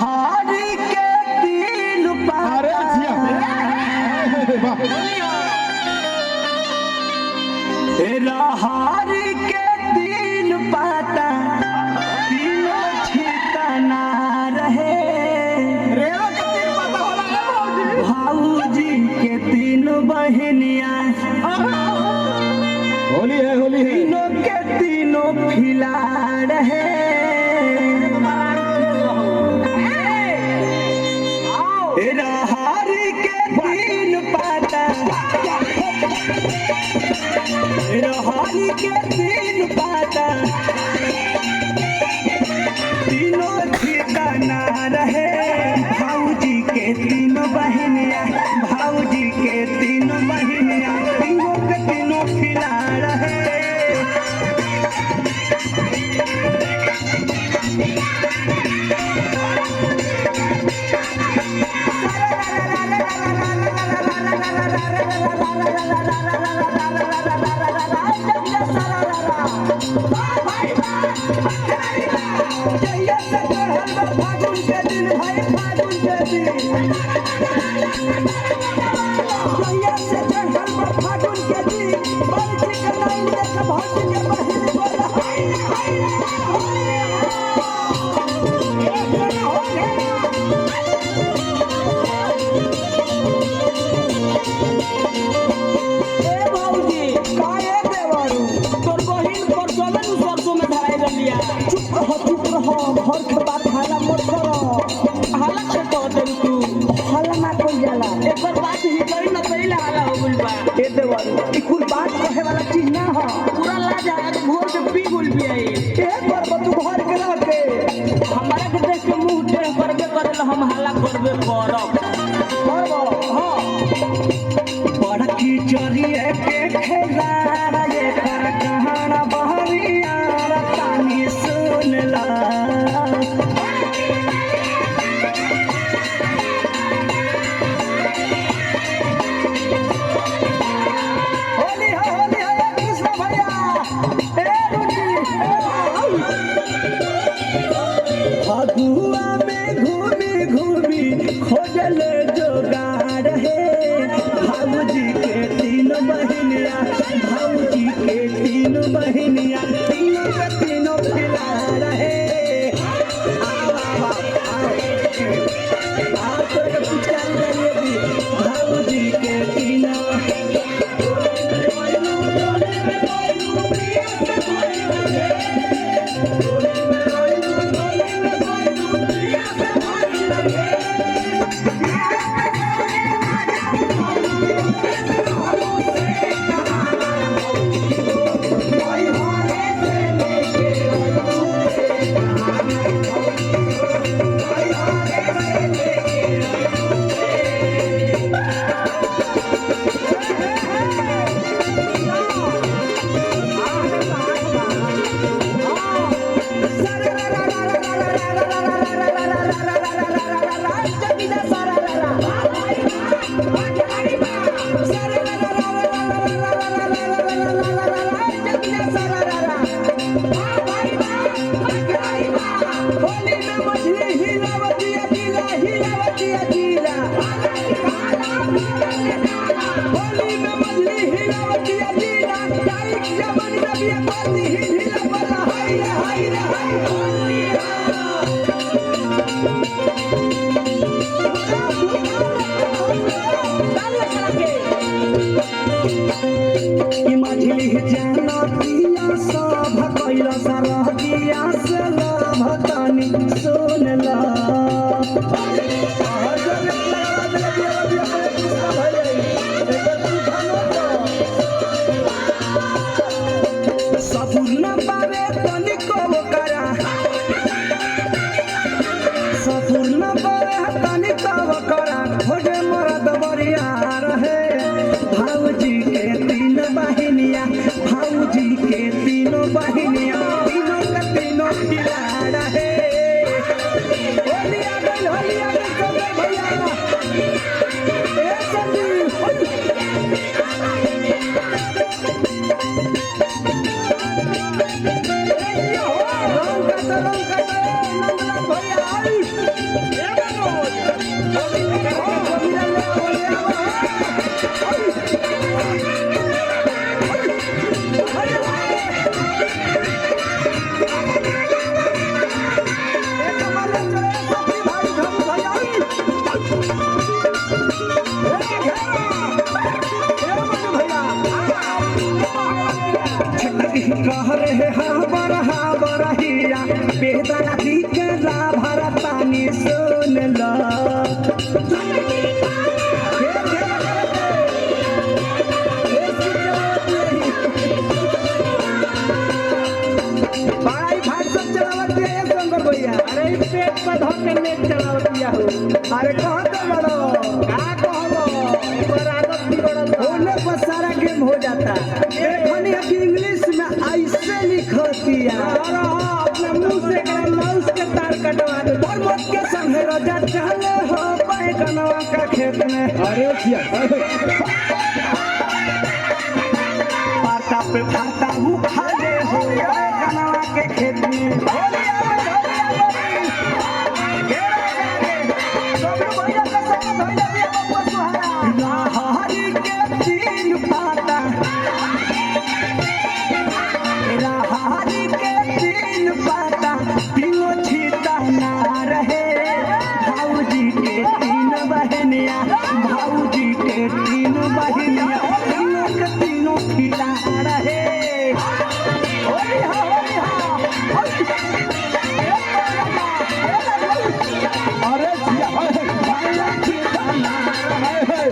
हारी के तीन पाता हारी के तीन पाता तीनों ठिकाना रहे भाऊजी के तीनों बहनिया होली है तीनों के तीनों खिला रहे हारी के तीन पाता हारी के तीन पाता तीनों ठिकाना रहे भाऊजी के तीनों बहनिया भाऊजी के तीनों बहनिया तीनों के तीनों खिला रहे फागुन के दिन भाई फागुन के दिन से चढ़ल फागुन के दिन बड़ चिकनाई देख भौजी के बहिन बोल हाय हाय ए भौजी काहे देवरू तोर बहिन पर चलन सरसों में धराई रलिया चुप रहो घर के बात हाला मत करो हाला के कहते तू हाला ना कोई जाला एकर बात ही करी ना पहले हाला हो गइल बा ए देवरू ई कुल बात कहे वाला चीज ना हो पूरा लाज आ भोर के पी गुल भी आई ए पर तू घर के रह के हमारा के देख के मुंह टेढ़ करबे करल हम हाला करबे करब हां बड़की चोरिए के खेला रे कर कहाना बहरिया तानी सुन ला होली है कृष्ण भैया ए रुचि फगुआ में घूमी खोजल जोगाड़ है भाऊजी के तीन बहनिया भाऊजी के तीन बहनिया तीनों के तीनों खिला रहे भाऊजी के तीनों मछली जाना पिया सब कैला सरह दिया से भतानी सुन ला सबूर न पावे तनिको करा सबूर न पावे तनिको करा खोजे मरद बरिया रहे भाऊजी के तीन बहनिया भाऊजी के तीनों बहनिया तीनों के तीनों खिला रहे होली आ गई सब भैया ए संदीप रंग का बेहदा नदी के ला भरतानी सुन ला भाई भाई सब चलावत है शंकर भैया। अरे पेट पर धो के नेट चलावत दिया हो। अरे कहाँ तो बड़ो का कहलो पर आदत बिगड़ल बा। होने पर सारा गेम हो जाता। देखनी है कि इंग्लिश में ऐसे लिखतिया अरे हाँ अपने मुंह से एकरा माउस के तार कटवा दे। पर्वत के संगे रोजा चले हो बैगनवा का खेत में। अरे किया पाता पे पाता हूँ खाले हो बैगनवा के खेत में। राहरी के तीन पाता राहरी के तीन पाता तीनों छीता ना रहे। भाऊजी के तीन बहनिया भाऊजी के तीन बहनिया तीनों के तीनों खिला रहे। होली हा होली हा अरे जिया भाई खिला ना रहे।